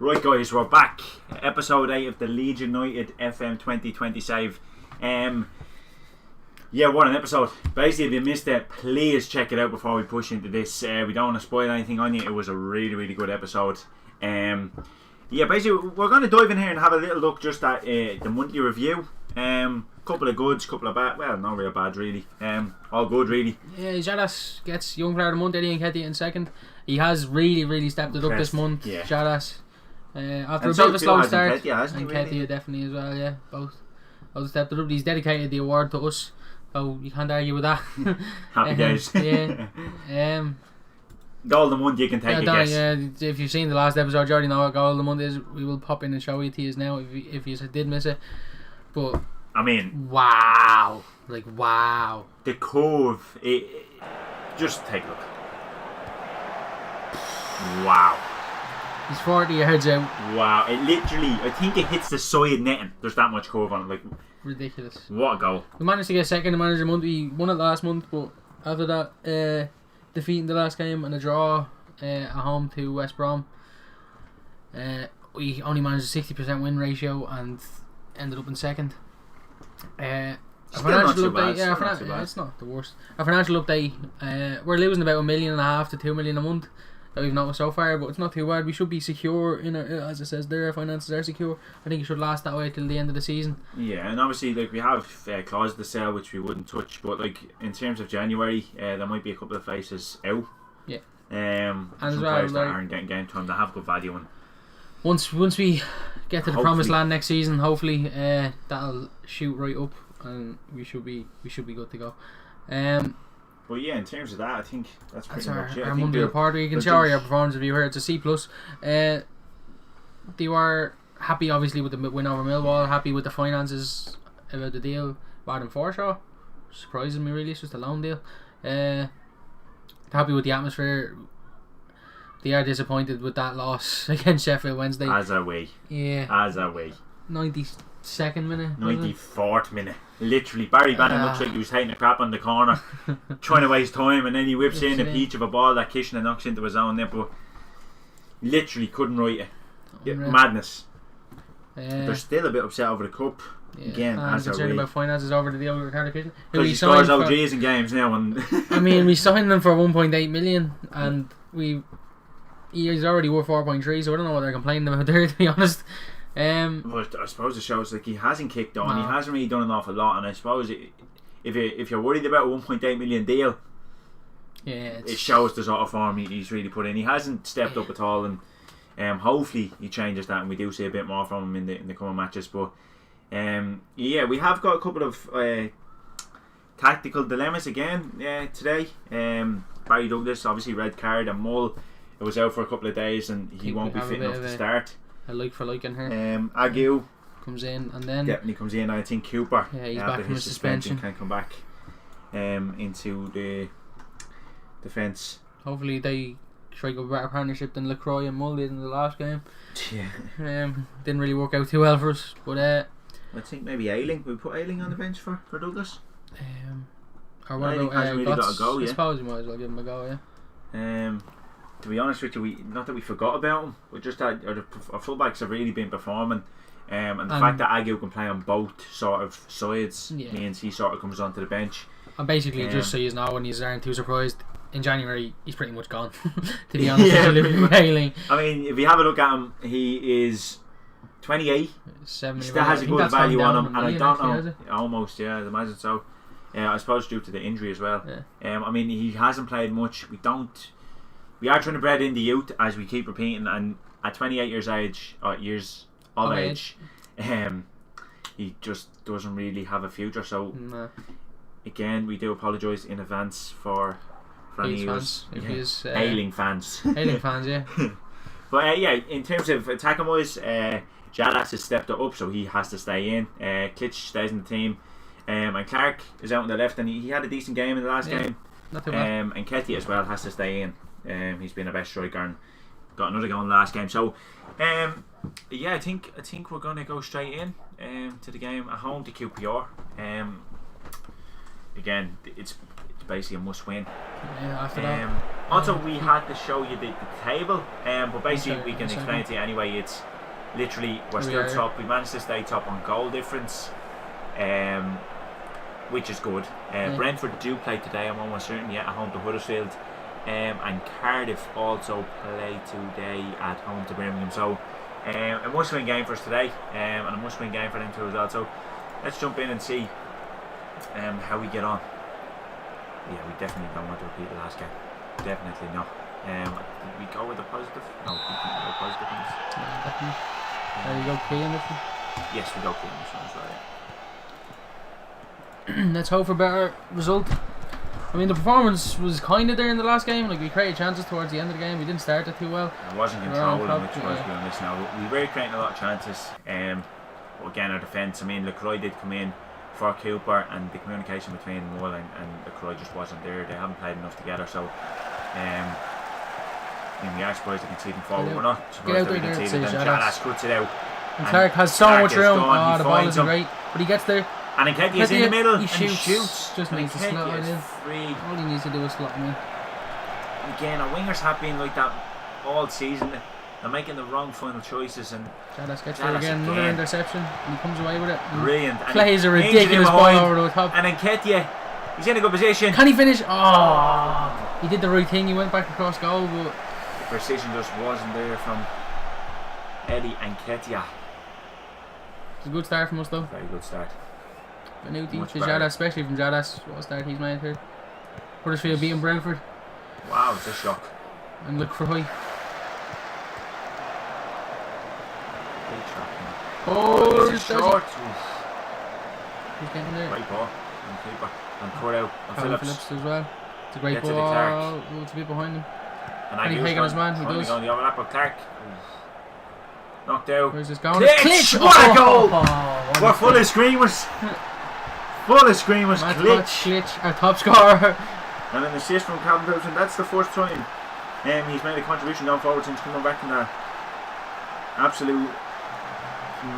Right guys, we're back. Episode 8 of the Leeds United FM 2020 save. Yeah, what an episode. Basically, if you missed it, please check it out before we push into this. We don't want to spoil anything on you. It was a really, really good episode. Yeah, basically, we're going to dive in here and have a little look just at the monthly review. Couple of goods, couple of bad. Well, not real bad, really. All good, really. Yeah, Jadas gets Young Player of the Month, Eddie Nketiah in second. He has really, really stepped it up this month, yeah. Jadas. After a bit of a slow start. Nketiah definitely as well, yeah. Both stepped it up. He's dedicated the award to us, so you can't argue with that. Happy days. Yeah. Goal of the month, you can take a guess. Yeah, if you've seen the last episode, you already know what goal of the month is. We will pop in and show it to you now if you did miss it. But I mean, wow, the curve. Just take a look. Wow. He's 40 yards out. Wow, it literally, I think it hits the side netting. There's that much curve on it, like ridiculous. What a goal. We managed to get second in manager month. We won it last month, but after that, defeating the last game and a draw at home to West Brom, we only managed a 60% win ratio and ended up in second. Our financial update, it's not the worst. Our financial update, we're losing about $1.5 million to $2 million a month that we've noticed so far, but it's not too bad. We should be secure in our, as it says there, our finances are secure. I think it should last that way till the end of the season. Yeah, and obviously like we have clauses to sell which we wouldn't touch, but like in terms of January, there might be a couple of faces out. Yeah. And as well, players that aren't getting game time, that have good value. And once we get to the promised land next season, hopefully that'll shoot right up and we should be good to go. But yeah, in terms of that, I think that's pretty much it. Our Monday report, you can show our performance review here. It's a C+. They were happy, obviously, with the win over Millwall. Happy with the finances about the deal. Barden Forshaw, surprising me really. It's just a loan deal. Happy with the atmosphere. They are disappointed with that loss against Sheffield Wednesday. As are we. Yeah. As are we. 92nd minute. 94th minute. Literally, Barry Bannon looks like he was taking a crap on the corner, trying to waste time, and then he whips in a peach of a ball that Kitchener knocks into his own net, but literally couldn't write it. Madness. They're still a bit upset over the cup. Yeah. Again, as are concerned about finances over the deal with Ricardo Kitchener. Because he scores OGs in games now. And I mean, we signed him for 1.8 million, and he's already worth 4.3, so I don't know what they're complaining about there, to be honest. But I suppose it shows like he hasn't kicked on. He hasn't really done an awful lot, and I suppose if you're worried about a 1.8 million deal, it shows the sort of form he's really put in. He hasn't stepped up at all, and hopefully he changes that, and we do see a bit more from him in the coming matches. But yeah, we have got a couple of tactical dilemmas again today. Barry Douglas, obviously red card, and Mull, it was out for a couple of days, and he won't be fit enough to start. A like for like in her. Agu comes in, and then definitely comes in. I think Cooper, he's back from his suspension, can come back into the defence. Hopefully they strike a better partnership than LaCroix and Mull did in the last game. Yeah. Didn't really work out too well for us, but I think maybe Ayling. We put Ayling on the bench for Douglas. Or what about really got a go, yeah. I suppose you might as well give him a go, yeah. To be honest with you, not that we forgot about him, but just that our fullbacks have really been performing, and the fact that Agu can play on both sort of sides means he sort of comes onto the bench. And basically, just so you know, when you aren't too surprised, in January he's pretty much gone. To be honest, I mean, if you have a look at him, he is 28. He still has a good value on him, and I don't know. Almost, yeah, I'd imagine so. I suppose due to the injury as well. Yeah. I mean, he hasn't played much. We are trying to breed in the youth, as we keep repeating, and at 28 years of age, he just doesn't really have a future. So again, we do apologise in advance for any Ayling fans. Ayling fans, yeah. But yeah, in terms of attacking wise, Jadas has stepped it up, so he has to stay in. Klitsch stays in the team, and Clark is out on the left, and he had a decent game in the last game. Not too bad. And Nketiah as well has to stay in. He's been a best striker and got another goal in the last game. So yeah, I think we're gonna go straight in to the game at home to QPR. Again, it's basically a must-win. Yeah, after that. Also, we had to show you the table, but basically we can explain to you anyway. It's literally we're still top. We managed to stay top on goal difference, which is good. Brentford do play today, I'm almost certain, at home to Huddersfield. And Cardiff also play today at home to Birmingham. So a must-win game for us today, and a must-win game for them too as well. So let's jump in and see how we get on. Yeah, we definitely don't want to repeat the last game. Definitely not. Did we go with the positive? No, we didn't go positive ones. Yeah, definitely. There you go, key in this one. Yes, we go key in this one as well. Yeah. Let's hope for a better result. I mean, the performance was kind of there in the last game. Like, we created chances towards the end of the game. We didn't start it too well. It wasn't controlling, which was doing this now. We were creating a lot of chances. Again, our defence. I mean, LaCroix did come in for Cooper, and the communication between Moreland and LaCroix just wasn't there. They haven't played enough together. So, I mean, we are surprised to concede them forward. We're not surprised that we conceded them. Jalas cuts it out. And Clark has so much room. Oh, the ball isn't great. But he gets there. And Nketiah's in the middle. He shoots. Just needs to slot it in. Free. All he needs to do is slot him in. Again, our wingers have been like that all season. They're making the wrong final choices. And Jalas gets there again. Another interception. And he comes away with it. Brilliant. Plays a ridiculous ball over the top. And Nketiah, he's in a good position. Can he finish? Oh! He did the right thing. He went back across goal, but the precision just wasn't there from Eddie Nketiah. It's a good start from us, though. Very good start. Benuti to Jalas, especially from Jalas. What a start he's made here. Huddersfield beating Brentford. Wow, it's a shock. And LaCroix. Oh, it's short. He's getting there. Great ball. And keeper. And cut out. And Phillips as well. It's a great ball. Oh, it's a bit behind him. And he's taking his man. He does. Going the overlap of Clark. Knocked out. Where's this going? Klitsch! What a goal! We're full of screamers. Full of screamers. Klitsch, our top scorer. And an assist from Calvin Phillips, and that's the first time he's made a contribution going forward since coming back from that absolute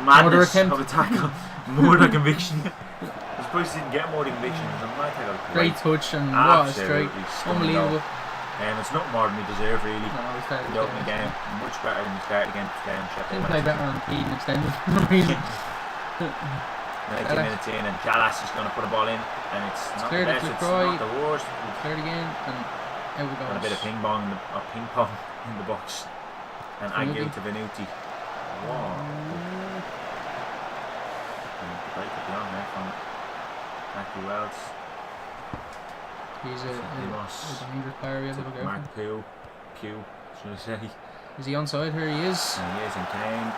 madness of a tackle. More than conviction. I suppose he didn't get more than conviction. It was a mad tackle. Great touch and what a strike. Unbelievable. It's not more than we deserve, really. No, we started the opening game. Much better than we started against Sheffield Wed. Play better on Pete and extended for no reason. 19 minutes in, and Jalas is going to put a ball in, and it's not the best, it's not the worst. It's cleared again, and out we go. And a bit of ping pong in the box. And Aguilar to Benuti. Wow. Great to be on there from Matthew Wells. He's a dangerous player. We have to look out. Mark Q, should I say? Is he onside here? He is. And he is in Kane.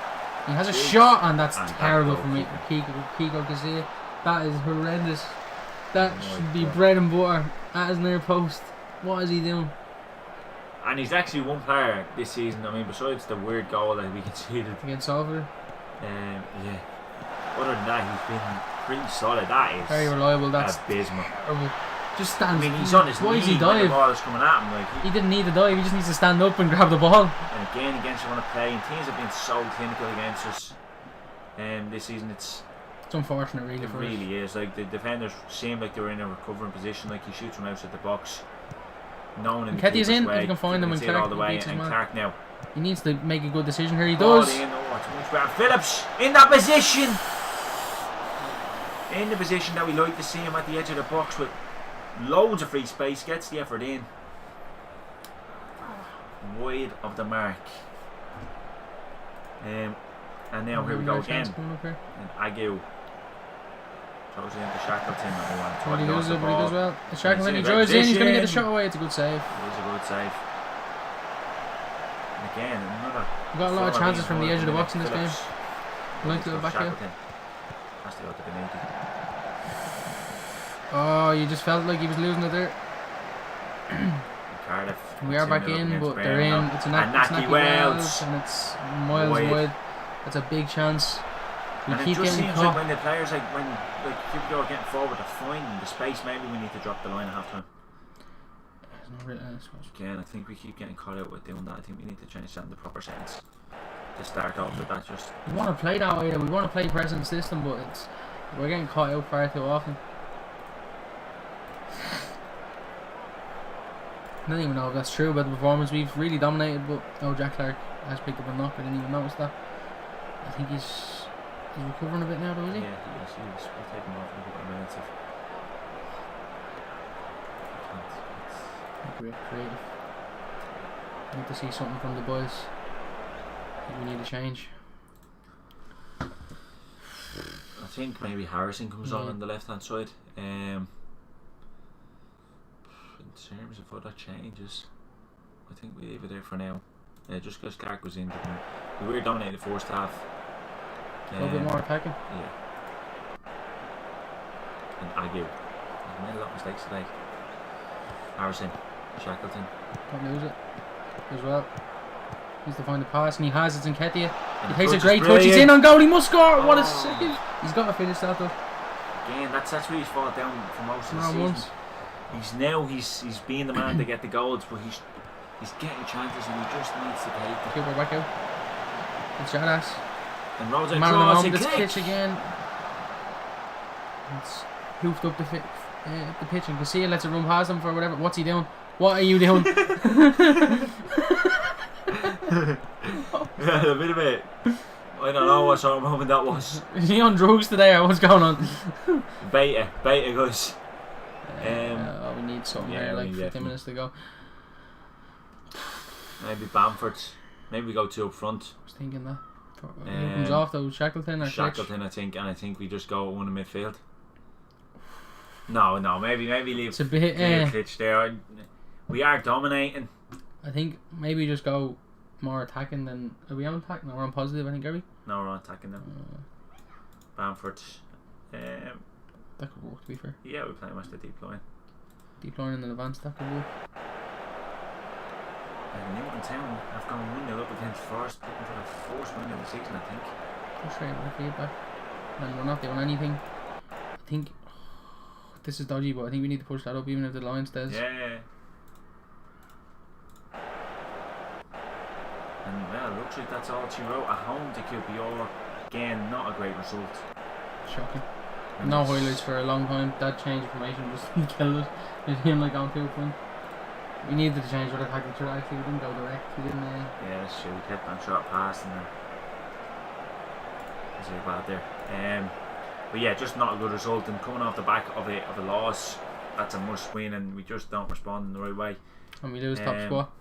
He has a shot, and that's terrible for me. Kiko Kazia. That is horrendous. That should be bread and butter. That is near post. What is he doing? And he's actually one player this season. I mean, besides the weird goal that we conceded against Salford. Yeah. Other than that, he's been pretty solid. That is very reliable. That's abysmal. Terrible. Just stands. I mean, he's on his knee he dive? when the ball is coming at him. Like he didn't need to dive. He just needs to stand up and grab the ball. And again, against you want to play, and teams have been so clinical against us. This season, it's unfortunate, really. It really is. Like the defenders seem like they were in a recovering position. Like he shoots from outside the box. No one in the keeper's in. way. You can find him in Clark. All the way, and Clark now. He needs to make a good decision here. He does. Phillips in that position. In the position that we like to see him at the edge of the box with loads of free space, gets the effort in. Wide of the mark. And now here we go again. And Agu throws it into Shackleton. He does it, but he does well. Shackleton, he drives in, he's going to get the shot away. It's a good save. It is a good save. And again, another. We've got a lot of chances from the edge of the box in this game. I like to go back here. Has to go to Benuti. Oh, you just felt like he was losing it there. Cardiff. We are back in, but they're in. It's a Naki Wells, and it's miles wide. That's a big chance. We and keep it just getting seems caught. like when the players, like QPR are getting forward, to find the space, maybe we need to drop the line at half time. Again, I think we keep getting caught out with doing that. I think we need to change that in the proper sense. To start off with that, just we want to play that way. We want to play present system, but we're getting caught out far too often. I don't even know if that's true about the performance. We've really dominated, but Jack Clark has picked up a knock. I didn't even notice that. I think he's recovering a bit now, though, is he? Yeah, he's taking off in a couple of minutes. Great, creative. Need to see something from the boys. I think we need a change. I think maybe Harrison comes on the left hand side. In terms of other changes, I think we leave it there for now. Just because Clark was in, we were dominating the first half. A little bit more attacking. Yeah. And Aguirre. He's made a lot of mistakes today. Harrison, Shackleton. Don't lose it as well. Needs to find the pass, and he has it. In Nketiah. He takes a great touch. He's in on goal. He must score. What a second! He's got to finish that though. Again, that's where he's fallen down for most of the season. He's being the man to get the goals, but he's getting chances, and he just needs to take them. Keep it back out. It's Jadas. And Rose man across the moment, pitch again. It's hoofed up the pitch, and Casilla lets it run past him for whatever. What's he doing? What are you doing? Yeah, a bit of it. I don't know what sort of moment that was. Is he on drugs today, or what's going on? Beta guys. We need something there, like 15 minutes to go. Maybe Bamford. Maybe we go 2 up front. I was thinking that. Who comes off though? Shackleton or Shackleton, Klitsch? I think we just go 1 in midfield. No, maybe leave. It's a bit. Klitsch there. We are dominating. I think maybe just go more attacking than. Are we on attack? No, we're on positive. I think, are we? No, we're on attacking them. Bamford. That could work, to be fair. Yeah, we're playing much the deep line. Deep line in advance, that could work. Newton Town have gone 1-0 up against Forest, looking for the first win of the season, I think. Frustrating with feedback. And we're not doing anything. I think this is dodgy, but I think we need to push that up even if the line stays. Yeah. And well, looks like that's all she wrote. At home to QPR. Again, not a great result. Shocking. No highlights for a long time. That change of formation just killed us. With him like on 2 point. We needed to change our attacking strategy. We didn't go direct. We didn't. Yeah, that's true. We kept on short pass and then. That's really bad there. But yeah, just not a good result. And coming off the back of a loss, that's a must win, and we just don't respond in the right way. And we lose top spot.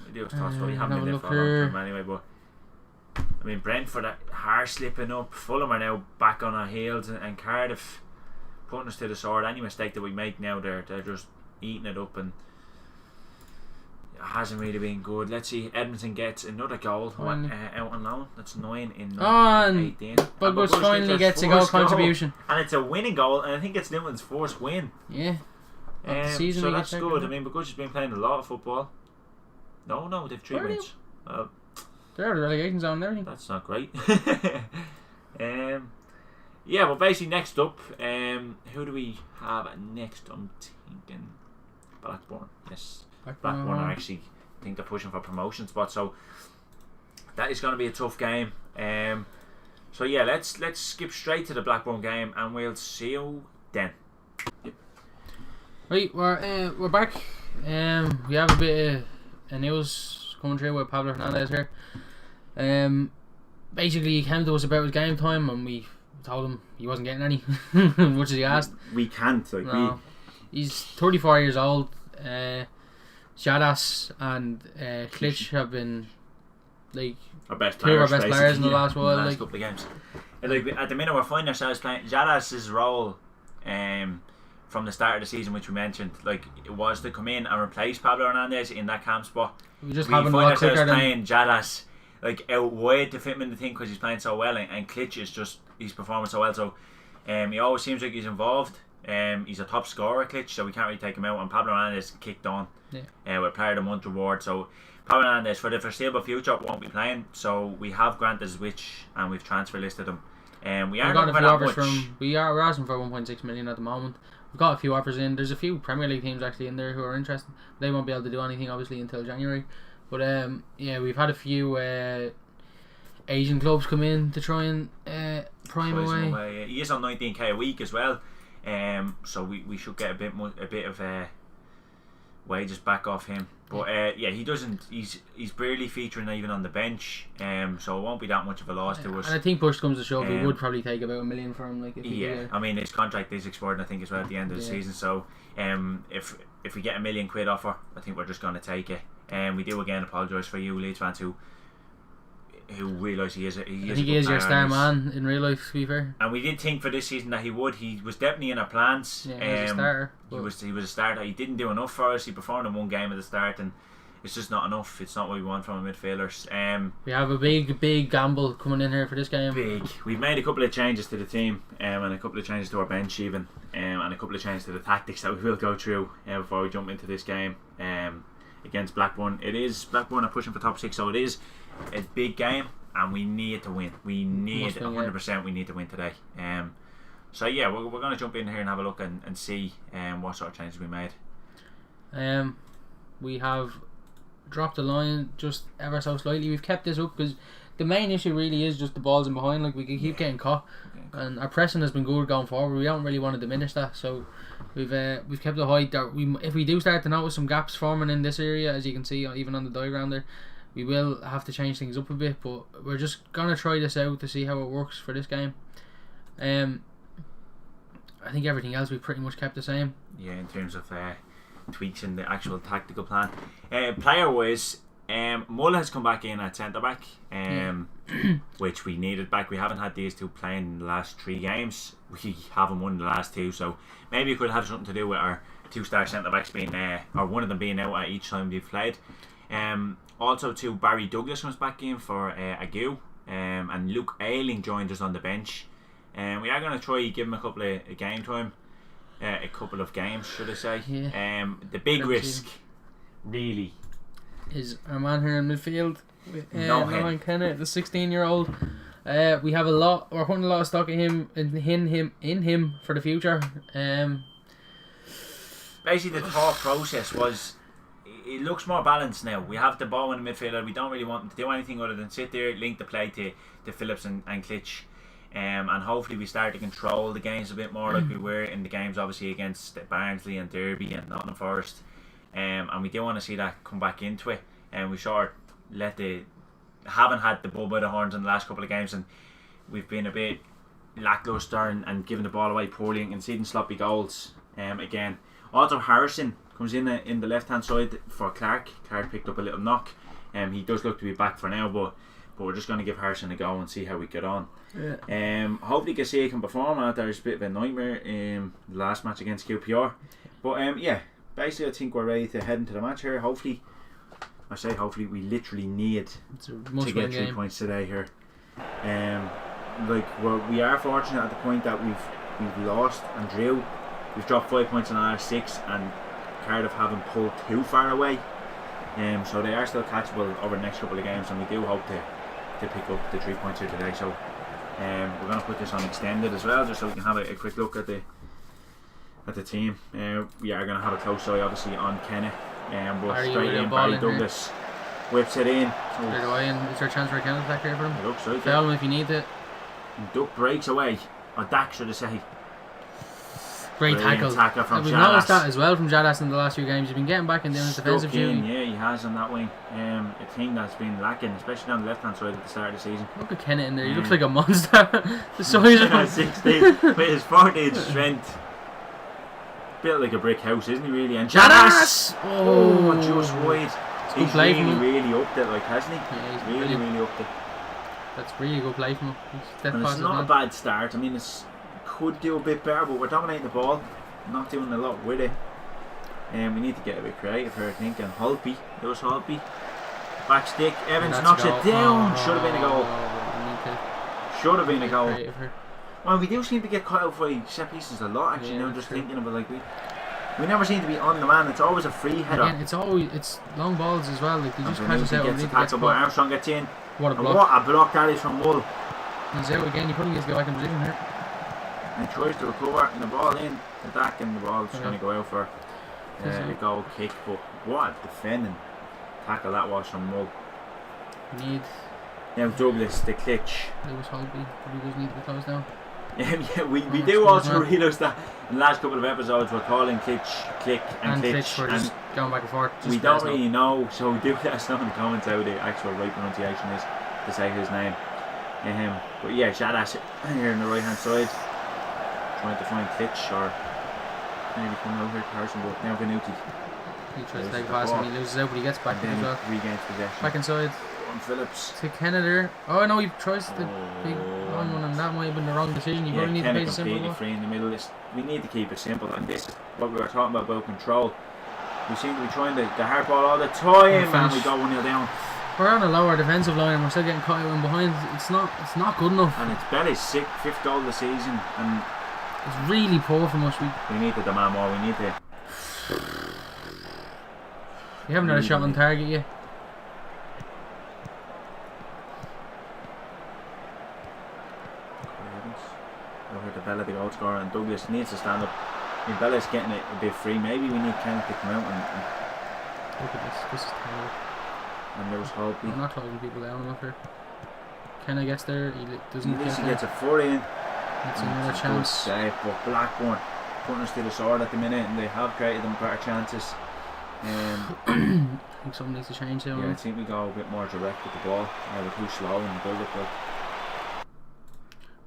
We lose top spot. We haven't been there for a long time anyway. But I mean, Brentford are slipping up. Fulham are now back on our heels, and Cardiff putting us to the sword. Any mistake that we make now, they're just eating it up, and it hasn't really been good. Let's see, Edmonton gets another goal out on loan. That's 9 in 18. But finally gets a goal contribution, and it's a winning goal, and I think it's Newton's first win. Yeah. So that's good. I mean, Bugush has been playing a lot of football. No, they've 3 wins. They're out of the relegation zone and everything. That's not great. Yeah, well, basically next up, who do we have next? I'm thinking Blackburn. Yes, Blackburn are actually, I think they're pushing for promotion spot, so that is going to be a tough game. So yeah, let's skip straight to the Blackburn game, and we'll see you then. Yep. Right, we're back. We have a bit of news coming through with Pablo Hernandez here. Basically, he came to us about his game time, and we told him he wasn't getting any, much as he asked. We can't. He's 34 years old. Jadas and Klitsch have been like our best two of our best players in the last while. Last couple of games. Like, at the minute, we're finding ourselves playing Jadas' role. From the start of the season, which we mentioned, like, it was to come in and replace Pablo Hernandez in that camp spot. We find ourselves playing Jadas like out wide to fit him in the thing because he's playing so well, and Klitsch is just, he's performing so well. So he always seems like he's involved. He's a top scorer, Klitsch, so we can't really take him out. And Pablo Hernandez kicked on with Player of the Month award. So Pablo Hernandez for the foreseeable future won't be playing. So we have granted his wish and we've transfer listed him. We are got a few offers from. We're asking for 1.6 million at the moment. We've got a few offers in. There's a few Premier League teams actually in there who are interested. They won't be able to do anything obviously until January. But yeah, we've had a few Asian clubs come in to try and pry him away. He is on 19k a week as well. So we should get a bit of wages back off him. But yeah, he doesn't. He's barely featuring even on the bench. So it won't be that much of a loss to us. And I think push comes to shove, we would probably take about $1 million for him. Like if I mean his contract is expiring, I think, as well at the end of the season. So if we get £1 million offer, I think we're just going to take it. And we do again apologise for you Leeds fans who realise he is your star man in real life, to be fair. And we did think for this season that he would. He was definitely in our plans. Yeah, he was a starter. He was a starter. He didn't do enough for us. He performed in one game at the start, and it's just not enough. It's not what we want from our midfielders. We have a big gamble coming in here for this game. Big. We've made a couple of changes to the team, and a couple of changes to our bench even, and a couple of changes to the tactics that we will go through before we jump into this game against Blackburn. Blackburn are pushing for top 6, so it is a big game, and we need to win. We need 100%. We need to win today. So yeah, we're going to jump in here and have a look and see what sort of changes we made. We have dropped the line just ever so slightly. We've kept this up because the main issue really is just the balls in behind. Like, we can keep getting caught, and our pressing has been good going forward. We don't really want to diminish that, so we've kept it high. If we do start to notice some gaps forming in this area, as you can see even on the diagram there, we will have to change things up a bit, but we're just gonna try this out to see how it works for this game. I think everything else we've pretty much kept the same. Yeah, in terms of tweaks in the actual tactical plan. Player wise, Muller has come back in at centre back, which we needed back. We haven't had these two playing in the last 3 games. We haven't won the last 2, so maybe it could have something to do with our 2-star centre backs being or one of them being out at each time we've played. Also too, Barry Douglas comes back in for Agu, and Luke Ayling joined us on the bench. We are going to try give him a couple of game time, a couple of games, should I say. The big risk really is our man here in midfield, Nohan Kennett, the 16-year-old. We have we're putting a lot of stock in him for the future. Basically the thought process was, it looks more balanced now. We have the ball in the midfielder. We don't really want him to do anything other than sit there, link the play to Phillips and Klitsch, and hopefully we start to control the games a bit more like we were in the games obviously against Barnsley and Derby and Nottingham Forest, and we do want to see that come back into it. And we sort of haven't had the bull by the horns in the last couple of games, and we've been a bit lacklustre and giving the ball away poorly and conceding sloppy goals again. Also Harrison comes in the left hand side for Clark. Clark picked up a little knock. He does look to be back for now, but we're just going to give Harrison a go and see how we get on. Hopefully Garcia can perform. There's a bit of a nightmare in the last match against QPR, but yeah, basically I think we're ready to head into the match here. Hopefully we literally need to get 3 points today here. We are fortunate at the point that we've lost and drew. We've dropped 5 points in the last 6, and Cardiff haven't pulled too far away, so they are still catchable over the next couple of games, and we do hope to pick up the 3 points here today. So we're going to put this on extended as well, just so we can have a quick look at the team. We are going to have a close eye obviously on Kenneth, but straight in Barry Douglas whips it in. Straight away, and is there a chance for a counter attack here for him? It looks like Foul him if you need it. Duck breaks away, or Dak should I say. Great tackle from We've noticed that as well from Jadas in the last few games. He's been getting back in doing his defensive duty. Yeah, he has on that wing. A thing that's been lacking, especially on the left hand side at the start of the season. Look at Kennett in there. He looks like a monster. The size of him. 16 with his 40 strength. Built like a brick house, isn't he really? And Jadas! Oh, just wide. He's really upped it, hasn't he? Yeah, he's really upped it. That's really good play from him. And it's not a bad start. I mean, could do a bit better, but we're dominating the ball, not doing a lot with it. We need to get a bit creative here, I think. And Holtby, back stick, Evans knocks it down. Should have been a goal. Should have been a goal. Well, we do seem to get caught out by set pieces a lot, actually. Now just thinking of it, we never seem to be on the man. It's always a free header. Again, it's long balls as well. They just catch us out. Gets a tackle, but Armstrong gets in. What a block! And what a block that is from Wool. He's out again. He probably needs to go back in position here. And he tries to recover, and the ball in, the back, and the ball's just going to go out for a goal kick. But what a defending tackle that was from Mull. Now Douglas, the Klitsch. Lewis Holtby probably does need to be closed down. Yeah, we do also realise that in the last couple of episodes we're calling Click and Klitsch. We're just going back and forth. We don't really know, so do let us know in the comments how the actual right pronunciation is to say his name. But yeah, Jadas here on the right hand side, trying to find Klitsch or maybe coming over here to Harrison, but now Venuti. He tries to take a pass and he loses out, but he gets back in as well. Regains possession. Back inside. On Phillips. To Kennedy. Oh no, he tries the big long one, and that might have been the wrong decision. You probably need to play the simple completely free in the middle. We need to keep it simple, and this is what we were talking about control. We seem to be trying the hard ball all the time, and we go 1-0 down. We're on a lower defensive line and we're still getting caught in behind. It's not good enough. And it's Bella's 5th goal of the season, and it's really poor from us. We need to demand more. We need to. You haven't had a shot on target yet. Over to Bella, the goal scorer, and Douglas needs to stand up. I mean, Bella's getting it a bit free. Maybe we need Kenneth to come out and look at this. This is terrible. And there was hope. I'm not closing people down enough here. Kenneth gets there. He doesn't. He gets a foot in. It's another chance. Save, but Blackburn putting us to the sword at the minute, and they have created them better chances. I think something needs to change there. Yeah, I think we go a bit more direct with the ball. We're too slow in the build-up.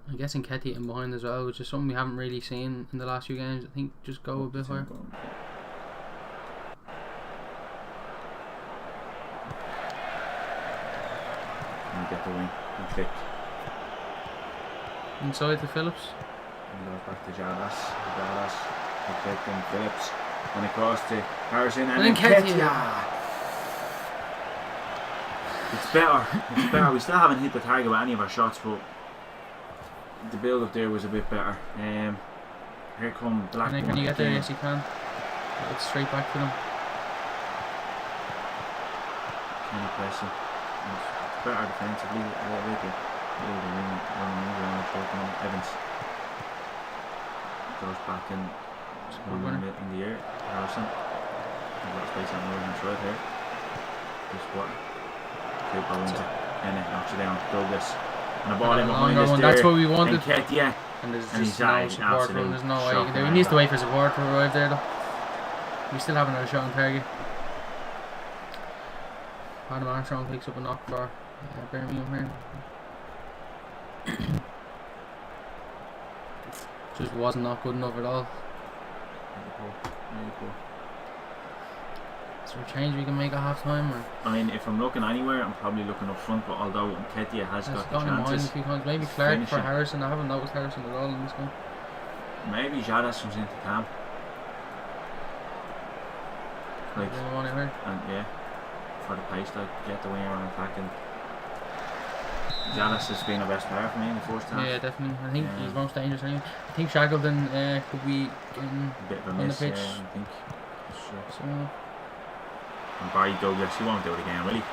I'm guessing Ketty in behind as well, which is something we haven't really seen in the last few games. I think just go a bit higher. And get the wing and Click. Inside to Phillips. And goes back to Jadas. And Click and Phillips. And across to Harrison and then Ketty. It's better. We still haven't hit the target with any of our shots, but the build up there was a bit better. Here come Blackburn. Can you get there? Yes, you can. It's straight back to them. Kenny pressing. It's better defensively. Evans goes back in the air. Harrison. We've got space on the right hand side here. This what? Cooper wins it. Kenny knocks it down. Douglas. And the ball in behind us there. That's what we wanted. And there's just no support from him. There's no way you can do it. He needs to wait for support to arrive there though. We still haven't had a shot on target. Adam Armstrong picks up a knock for Birmingham here. Just wasn't not good enough at all. Is there a change we can make at half time? Or? I mean, if I'm looking anywhere, I'm probably looking up front, but although Ketia has got the chances. A few times. Maybe Clark for Harrison. I haven't noticed Harrison at all in this game. Maybe Jadas comes into Cam. Like, and yeah, for the pace, like, get the winger on attacking. Jadas has been the best player for me in the first half. Yeah, definitely. I think he's most dangerous anyway. I think Shackleton could be getting a bit of a miss, on the pitch. I think. So. And Barry Douglas, he won't do it again, will he?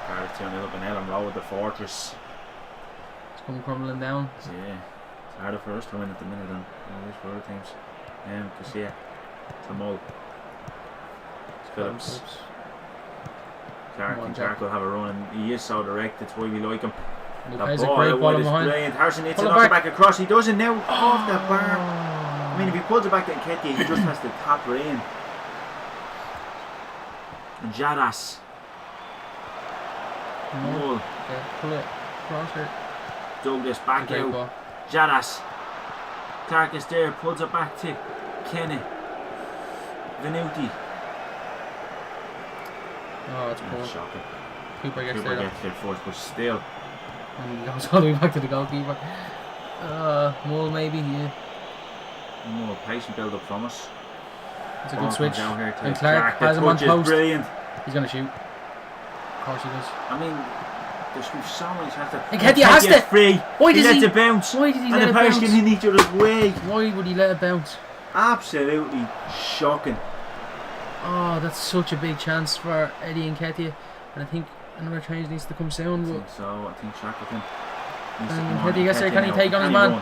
Barrett's 2-0 up in Ellen Road with the Fortress. It's coming crumbling down. Yeah, it's harder for us to win at the minute than it is for other teams. Because yeah, it's a mull. It's Phillips. Clark will have a run, and he is so direct, that's why we like him. That ball is brilliant. Harrison needs to knock it back across. He doesn't now. Off the bar. I mean, if he pulls it back to Nketiah, he just has to tap it in. And Jadas. Mull. Pull it across here. Douglas back out. Jadas. Clark is there. Pulls it back to Kenny. Venuti. Oh, it's poor. Shocking. Cooper gets there first, but still. And he goes all the way back to the goalkeeper. Mull maybe, yeah. More patient build up from us. It's a good switch. And Clark has him on post. Brilliant. He's going to shoot. Of course he does. I mean, there's so many chances. Nketiah has to. Free. Why does he let it bounce? Why did he let it bounce? And the person in each other's way. Why would he let it bounce? Absolutely shocking. Oh, that's such a big chance for Eddie Nketiah. And I think another change needs to come soon. I think Shackleton needs to come on. Nketiah gets there. Can he take on his man?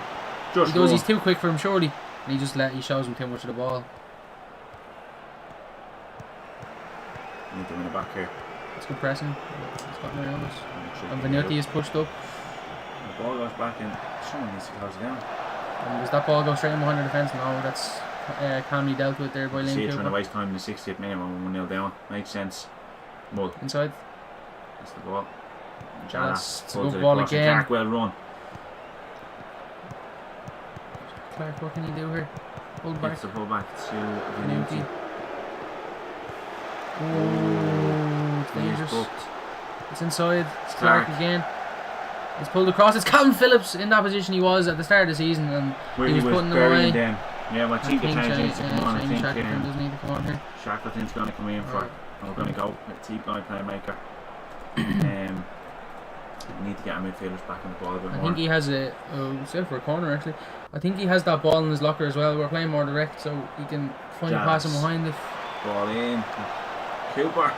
He does. He's too quick for him, surely. And he shows him too much of the ball. We need to win it back here. It's good pressing. It's gotten around us. And Venuti is pushed up. The ball goes back in. Someone needs to close it down. And does that ball go straight in behind the defence? No, that's calmly dealt with there by Liam Cooper. See it trying to waste time in the 60th minute when we're 1-0 down. Makes sense. Mull. Inside. That's the ball. It's a good ball again. Clark, well run. Clark, what can he do here? Hold back. It's the pull back to Venuti. Oh, it's dangerous. It's inside. It's Clark again. It's pulled across. It's Calvin Phillips in that position he was at the start of the season, and he was putting them away. Them. Yeah, well, I think needs to come on. I think Shackleton does need to come on here. Shackleton's going to come in for. We're going to go with T-guy playmaker. We need to get our midfielders back on the ball a bit more. I think he has it's out for a corner actually. I think he has that ball in his locker as well. We're playing more direct, so he can find a pass in behind it. Ball in. Cooper.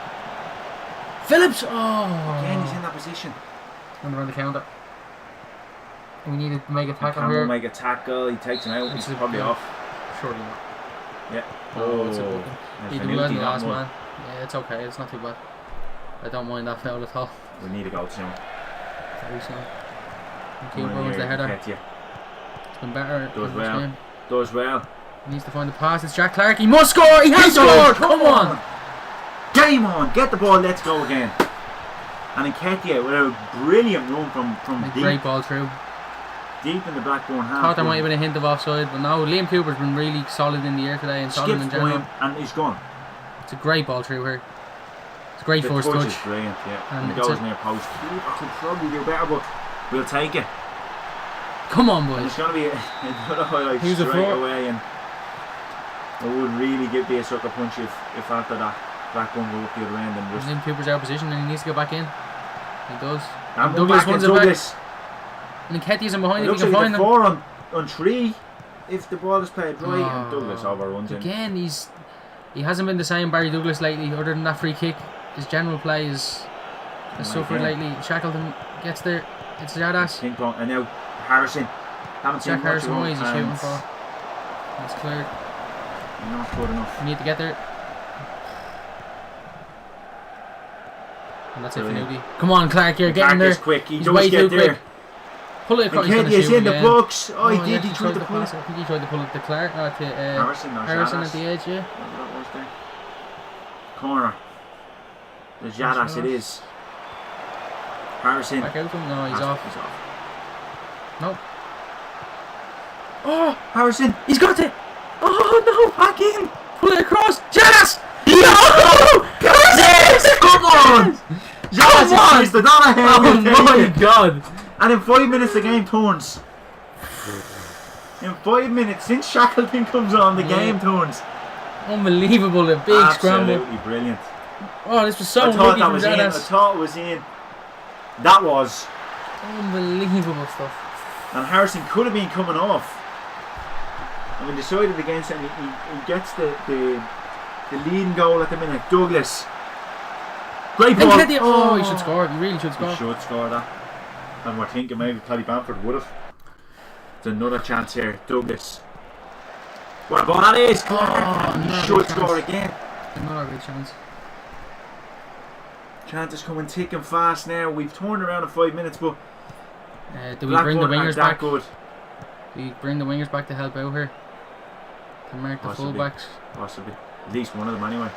Phillips! Oh! Again, he's in that position. And around the counter. We need to make a tackle here. Campbell make a tackle. He takes him out. He's probably off. Surely not. Yeah. It's a booking. He did well in the last man. Yeah, it's okay. It's not too bad. I don't mind that foul at all. We need a goal soon. Very soon. And Cooper wins the header. It's been better. Does well. Game. Does well. He needs to find the pass. It's Jack Clark. He must score. He has scored. Come on. Game on. Get the ball. Let's go again. And Nketiah with a brilliant run from deep. Great ball through. Deep in the Blackburn half. Thought there might have been a hint of offside, but no. Liam Cooper's been really solid in the air today and solid in general. And he's gone. It's a great ball through here. It's great first touch. It's brilliant, yeah. And it goes near post. I could probably do better, but we'll take it. Come on, boys. And it's going to be another highlight straight away, and it would really be a sucker punch if after that Blackburn go up the other end and just. Liam Cooper's out of position and he needs to go back in. He does. And Douglas wins it back. And Nketiah's in behind it. If he can find him. 4 on 3 if the ball is played right, and Douglas overruns him. Again, he hasn't been the same Barry Douglas lately, other than that free kick. His general play has suffered lately. Shackleton gets there. It's Jadas. Ping pong, and now Harrison. Haven't seen Jack Harrison. What is he shooting for? It's cleared. Not good enough. We need to get there. And that's it for Newby. Come on, Clark, you're getting there. Quick. He's way too quick. There. Pull it across. He's in the box. Oh, he did. He tried to pull it. I think he tried to pull it to Clark. To Harrison at the edge, yeah. That was there. Corner. The Jadas it is. Harrison. Back out him? No, he's off. He's off. No. Oh, Harrison. He's got it. Oh, no. Back in. Pull it across. Jadas! No! Yes! Come on! Jadas is the Oh my god. And in 5 minutes the game turns. In 5 minutes, since Shackleton comes on, the game turns. Unbelievable, a big scramble. Absolutely brilliant. Oh, this was so lucky from Jadas. I thought it was in. That was. Unbelievable stuff. And Harrison could have been coming off. And we decided against him. He gets the leading goal at the minute. Douglas. Great ball. Oh, he should score. He really should score. He should score that. And we're thinking maybe Paddy Bamford would have. It's another chance here. Douglas. What a ball that is! He should score again. Another good chance. Chances coming thick and fast now. We've turned around in 5 minutes, but do we bring the wingers back? Good. Do we bring the wingers back to help out here? To mark the fullbacks? Possibly. At least one of them anyway.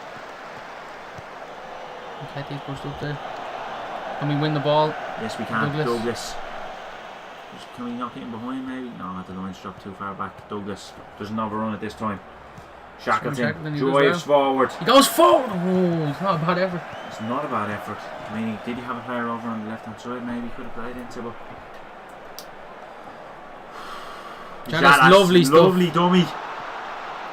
Nketiah pushed up there. Can we win the ball? Yes, we can. Douglas. Can we knock it in behind maybe? No, the line's dropped too far back. Douglas doesn't overrun it this time. Shackleton drives forward. He goes forward! Oh, it's not a bad effort. It's not a bad effort. I mean, did he have a player over on the left hand side? Maybe he could have played into, but Jadas, lovely stuff. Lovely dummy.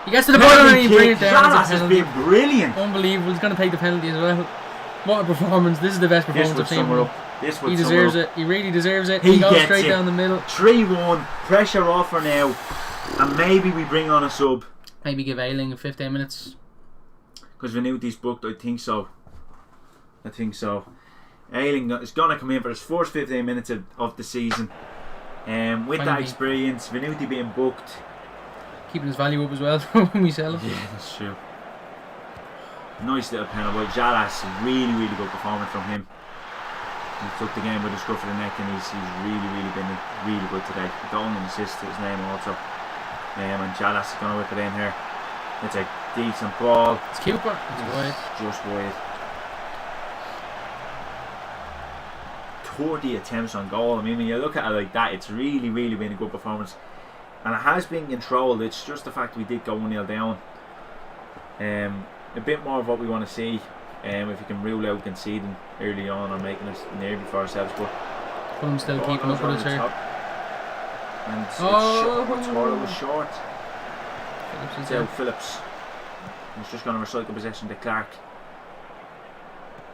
He gets to the ball and he brings it down. Jadas has been brilliant. Unbelievable. He's going to take the penalty as well. What a performance. This is the best performance I've seen from him. He deserves it. He really deserves it. He goes straight down the middle. 3-1. Pressure off for now. And maybe we bring on a sub. Maybe give Ayling 15 minutes. Because Venuti's booked, I think so. Ayling is going to come in for his first 15 minutes of the season. With that experience, Venuti being booked. Keeping his value up as well when we sell him. Yeah, that's true. Nice little penalty. Jalas, really, really good performance from him. He took the game with a scruff of the neck, and he's really been really good today. Goal and assist to his name also. And Jalas is going to whip it in here. It's a decent ball. It's Cooper. It's wide. Just wide. 30 attempts on goal. I mean, when you look at it like that, it's really been a good performance. And it has been controlled. It's just the fact we did go 1-0 down. A bit more of what we want to see. If you can rule out conceding early on or making us nearly for ourselves, but Fulham still keeping up with us here. And it's short. Torah was short. Phillips is out. Phillips. He's just going to recycle possession to Clark.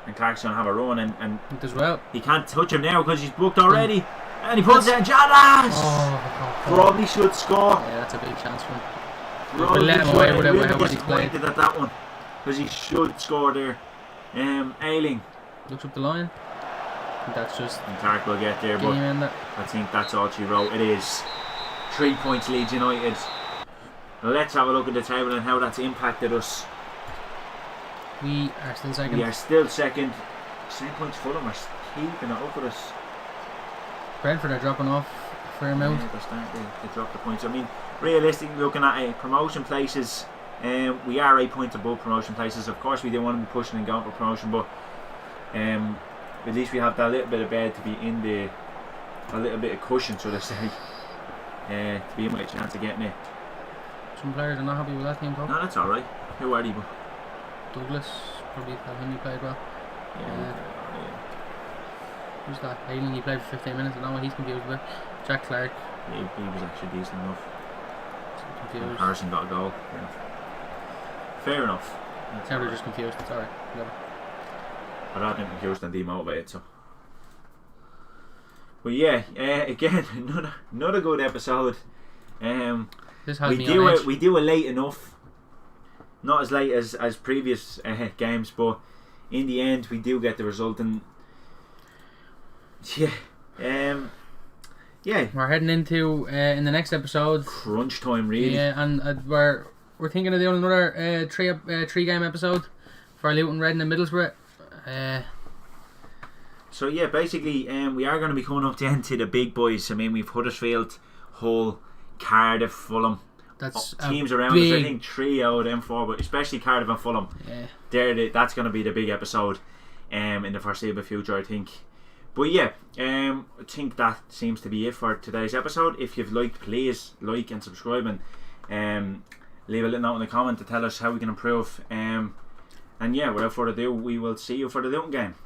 And Clark's going to have a run, and as well. He can't touch him now because he's booked already. And he puts it in. Jalas! Probably should score. Yeah, that's a big chance for him. We'll let him away with how he's played at that one, because he should score there. Ayling looks up the line. I think that's just. And Clark will get there, but I think that's all she wrote. It is 3 points Leeds United. Let's have a look at the table and how that's impacted us. We are still second. We are still second. Same points Fulham are keeping it up with us. Brentford are dropping off a fair amount. Yeah, they're starting to drop the points. I mean, realistically, looking at promotion places, we are 8 points above promotion places. Of course, we don't want to be pushing and going for promotion, but at least we have that little bit of bed to be in the, a little bit of cushion, so to say, to be in with a chance of getting it. Some players are not happy with that team, though. No, that's alright. Who are they? Douglas, probably tell him he played well. Yeah. Who's that? Ayling, he played for 15 minutes. I don't know what he's confused about. Jack Clark. He was actually decent enough. Confused. Harrison got a goal. Yeah. Fair enough. They're just confused. It's alright. I'd rather them confused than demotivated. So. But yeah, again, another good episode. This has me on edge. We do it late enough. Not as late as previous games, but in the end we do get the result, and yeah, we're heading into in the next episode crunch time, really. Yeah, and we're thinking of doing another three game episode for Luton, Reading and Middlesbrough. So yeah, basically we are going to be coming up then to the big boys. I mean, we've Huddersfield, Hull, Cardiff, Fulham. That's teams around us. I think 3 out of them 4, but especially Cardiff and Fulham. Yeah, that's going to be the big episode in the foreseeable future, I think. But yeah, I think that seems to be it for today's episode. If you've liked, please like and subscribe, and leave a little note in the comment to tell us how we can improve. And yeah, without further ado, we will see you for the Luton game.